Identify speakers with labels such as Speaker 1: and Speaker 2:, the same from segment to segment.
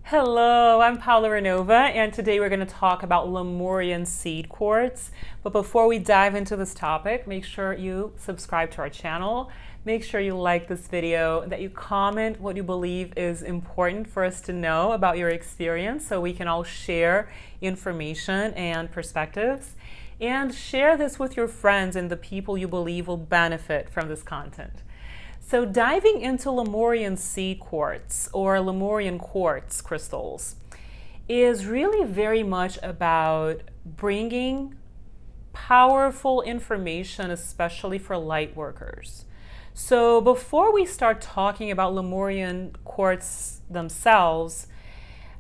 Speaker 1: Hello, I'm Paula Renova, and today we're going to talk about Lemurian Seed Quartz. But before we dive into this topic, make sure you subscribe to our channel. Make sure you like this video, that you comment what you believe is important for us to know about your experience so we can all share information and perspectives. And share this with your friends and the people you believe will benefit from this content. So diving into Lemurian Seed Quartz or Lemurian Quartz Crystals is really very much about bringing powerful information, especially for light workers. So before we start talking about Lemurian Quartz themselves,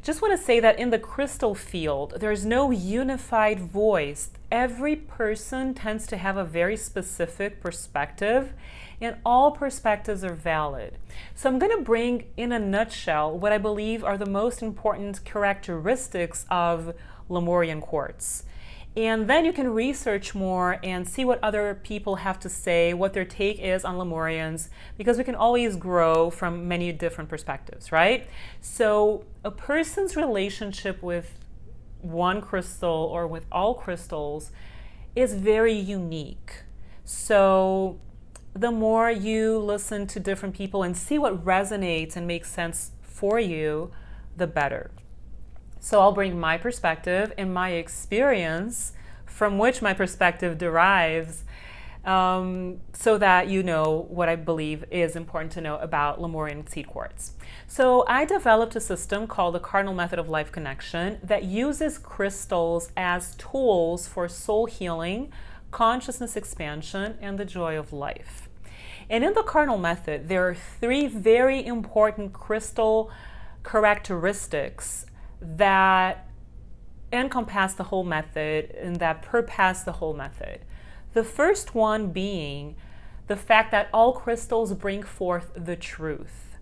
Speaker 1: just want to say that in the crystal field, there's no unified voice. Every person tends to have a very specific perspective, and all perspectives are valid. So I'm going to bring in a nutshell what I believe are the most important characteristics of Lemurian quartz. And then you can research more and see what other people have to say, what their take is on Lemurians, because we can always grow from many different perspectives, right? So a person's relationship with one crystal or with all crystals is very unique. So the more you listen to different people and see what resonates and makes sense for you, the better. So I'll bring my perspective and my experience from which my perspective derives, so that you know what I believe is important to know about Lemurian seed quartz. So I developed a system called the Cardinal method of life connection that uses crystals as tools for soul healing, consciousness expansion, and the joy of life. And in the Cardinal method, there are three very important crystal characteristics that encompass the whole method and that purpass the whole method. The first one being the fact that all crystals bring forth the truth.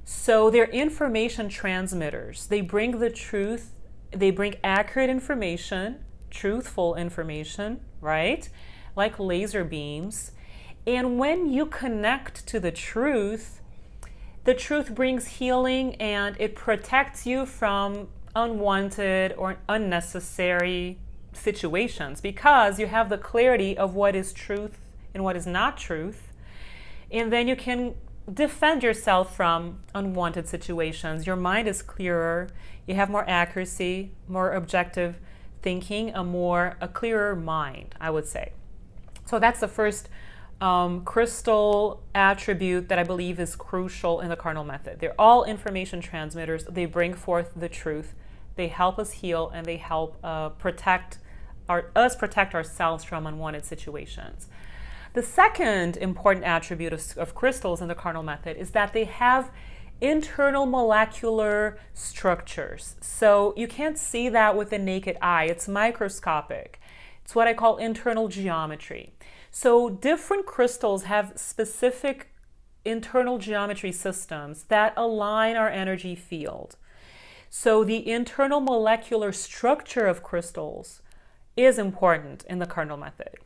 Speaker 1: So they're information transmitters. They bring the truth, they bring accurate information, truthful information, right? Like laser beams. And when you connect to the truth brings healing and it protects you from unwanted or unnecessary situations because you have the clarity of what is truth and what is not truth. And then you can defend yourself from unwanted situations. Your mind is clearer. You have more accuracy, more objective thinking, a clearer mind, I would say. So that's the first crystal attribute that I believe is crucial in the Cardinal method. They're all information transmitters. They bring forth the truth. They help us heal and they help protect ourselves from unwanted situations. The second important attribute of crystals in the Cardinal method is that they have internal molecular structures. So you can't see that with the naked eye. It's microscopic. It's what I call internal geometry. So different crystals have specific internal geometry systems that align our energy field. So the internal molecular structure of crystals is important in the Cardinal method.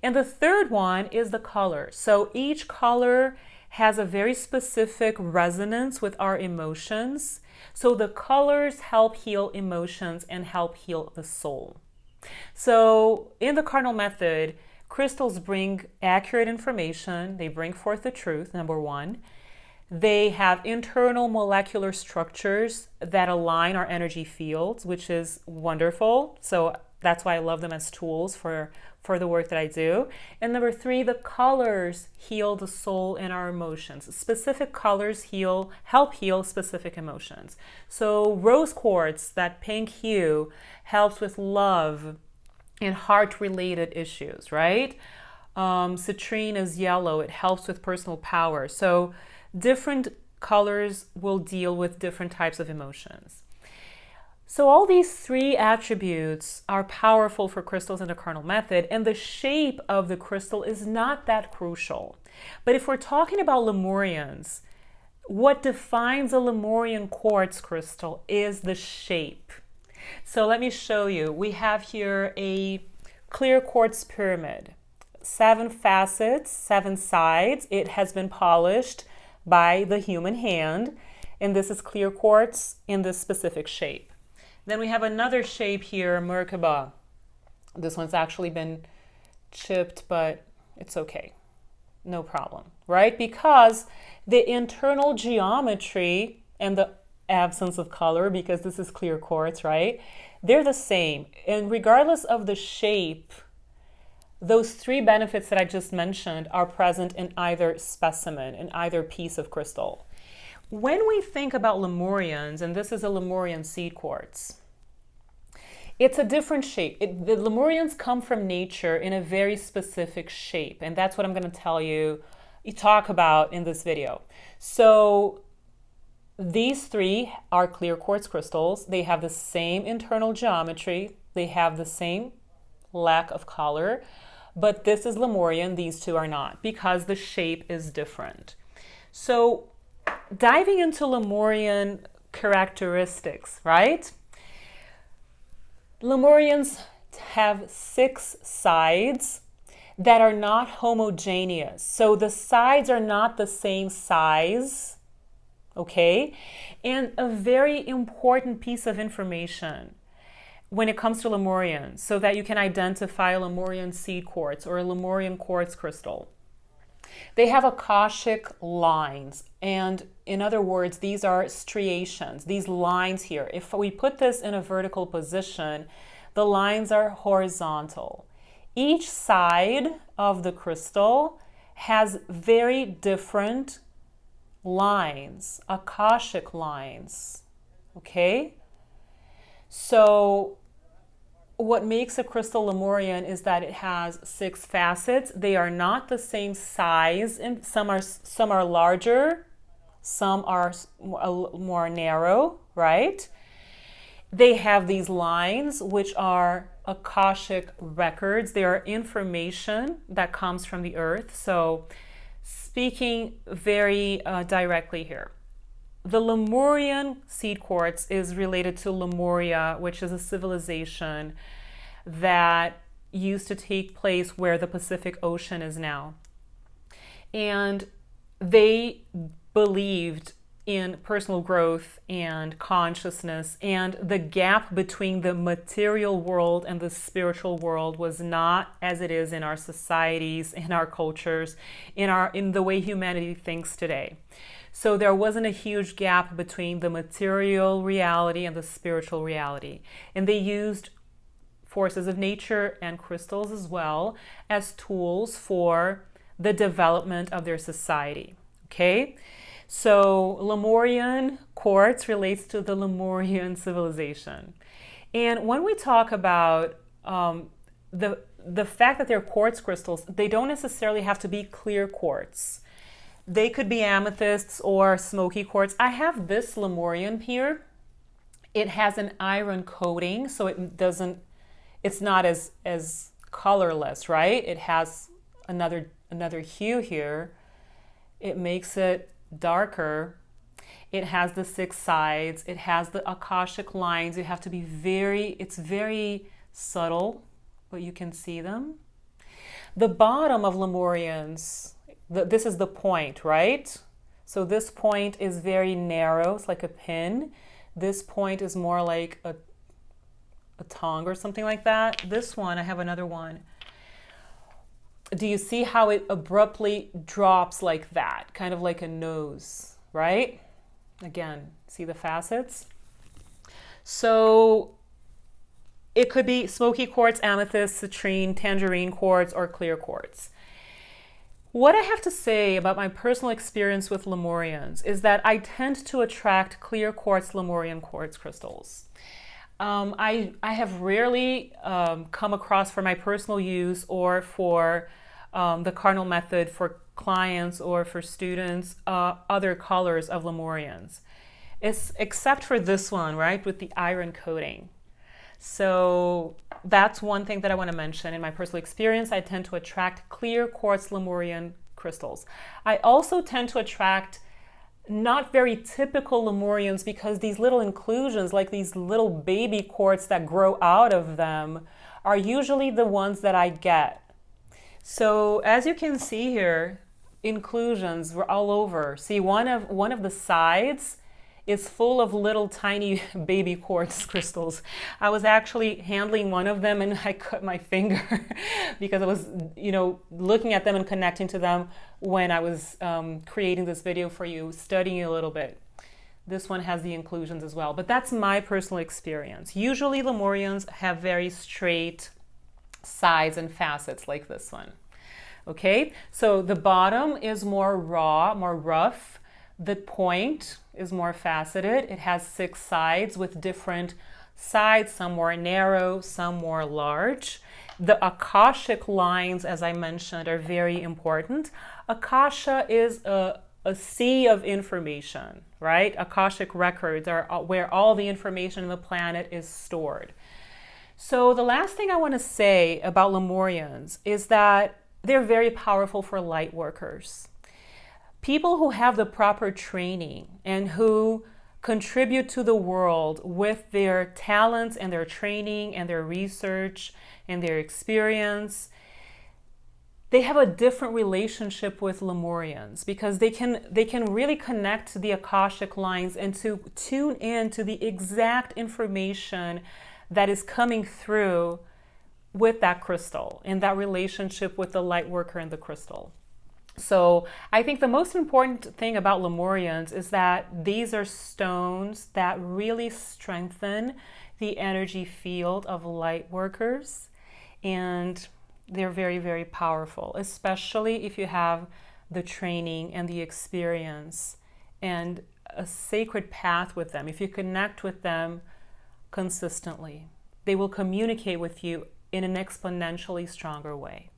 Speaker 1: And the third one is the color. So each color has a very specific resonance with our emotions. So the colors help heal emotions and help heal the soul. So in the Cardinal method, crystals bring accurate information. They bring forth the truth, number one. They have internal molecular structures that align our energy fields, which is wonderful. So that's why I love them as tools for the work that I do. And number three, the colors heal the soul and our emotions. Specific colors help heal specific emotions. So rose quartz, that pink hue, helps with love and heart-related issues, right? Citrine is yellow. It helps with personal power. So different colors will deal with different types of emotions. So all these three attributes are powerful for crystals in the Cardinal method, and the shape of the crystal is not that crucial. But if we're talking about Lemurians, what defines a Lemurian quartz crystal is the shape. So let me show you. We have here a clear quartz pyramid, 7 facets, 7 sides. It has been polished by the human hand. And this is clear quartz in this specific shape. Then we have another shape here, Merkaba. This one's actually been chipped, but it's okay. No problem, right? Because the internal geometry and the absence of color, because this is clear quartz, right? They're the same. And regardless of the shape, those three benefits that I just mentioned are present in either specimen, in either piece of crystal. When we think about Lemurians, and this is a Lemurian seed quartz, it's a different shape. The Lemurians come from nature in a very specific shape, and that's what I'm going to talk about in this video. So these three are clear quartz crystals. They have the same internal geometry. They have the same lack of color, but this is Lemurian, these two are not, because the shape is different. So diving into Lemurian characteristics, right? Lemurians have 6 sides that are not homogeneous. So the sides are not the same size, okay? And a very important piece of information when it comes to Lemurians, so that you can identify a Lemurian seed quartz or a Lemurian quartz crystal. They have Akashic lines, and in other words, these are striations, these lines here. If we put this in a vertical position, the lines are horizontal. Each side of the crystal has very different lines, Akashic lines, okay? So what makes a crystal Lemurian is that it has 6 facets. They are not the same size, and some are larger, some are more narrow, right? They have these lines, which are Akashic records. They are information that comes from the earth. So speaking very directly here, the Lemurian seed quartz is related to Lemuria, which is a civilization that used to take place where the Pacific Ocean is now. And they believed in personal growth and consciousness, and the gap between the material world and the spiritual world was not as it is in our societies, in our cultures, in the way humanity thinks today. So there wasn't a huge gap between the material reality and the spiritual reality. And they used forces of nature and crystals as well as tools for the development of their society. Okay? So Lemurian quartz relates to the Lemurian civilization. And when we talk about the fact that they're quartz crystals, they don't necessarily have to be clear quartz. They could be amethysts or smoky quartz. I have this Lemurian here. It has an iron coating, so it's not as colorless, right? It has another hue here. It makes it darker. It has the 6 sides. It has the Akashic lines. You have to be it's very subtle, but you can see them. The bottom of Lemurians, this is the point, right? So this point is very narrow. It's like a pin. This point is more like a tongue or something like that. This one, I have another one. Do you see how it abruptly drops like that? Kind of like a nose, right? Again, see the facets? So it could be smoky quartz, amethyst, citrine, tangerine quartz, or clear quartz. What I have to say about my personal experience with Lemurians is that I tend to attract clear quartz Lemurian quartz crystals. I have rarely come across, for my personal use or for the Cardinal method for clients or for students, other colors of Lemurians. Except for this one, right, with the iron coating. So that's one thing that I want to mention. In my personal experience, I tend to attract clear quartz Lemurian crystals. I also tend to attract not very typical Lemurians, because these little inclusions, like these little baby quartz that grow out of them, are usually the ones that I get. So as you can see here, inclusions were all over. See, one of the sides is full of little tiny baby quartz crystals. I was actually handling one of them and I cut my finger because I was, looking at them and connecting to them when I was creating this video for you, studying a little bit. This one has the inclusions as well, but that's my personal experience. Usually Lemurians have very straight sides and facets like this one. Okay, so the bottom is more raw, more rough. The point is more faceted. It has 6 sides with different sides, some more narrow, some more large. The Akashic lines, as I mentioned, are very important. Akasha is a sea of information, right? Akashic records are where all the information on the planet is stored. So the last thing I want to say about Lemurians is that they're very powerful for light workers. People who have the proper training and who contribute to the world with their talents and their training and their research and their experience, they have a different relationship with Lemurians because they can really connect to the Akashic lines and to tune in to the exact information that is coming through with that crystal and that relationship with the light worker and the crystal. So I think the most important thing about Lemurians is that these are stones that really strengthen the energy field of light workers, and they're very, very powerful, especially if you have the training and the experience and a sacred path with them. If you connect with them consistently, they will communicate with you in an exponentially stronger way.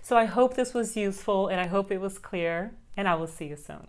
Speaker 1: So I hope this was useful and I hope it was clear, and I will see you soon.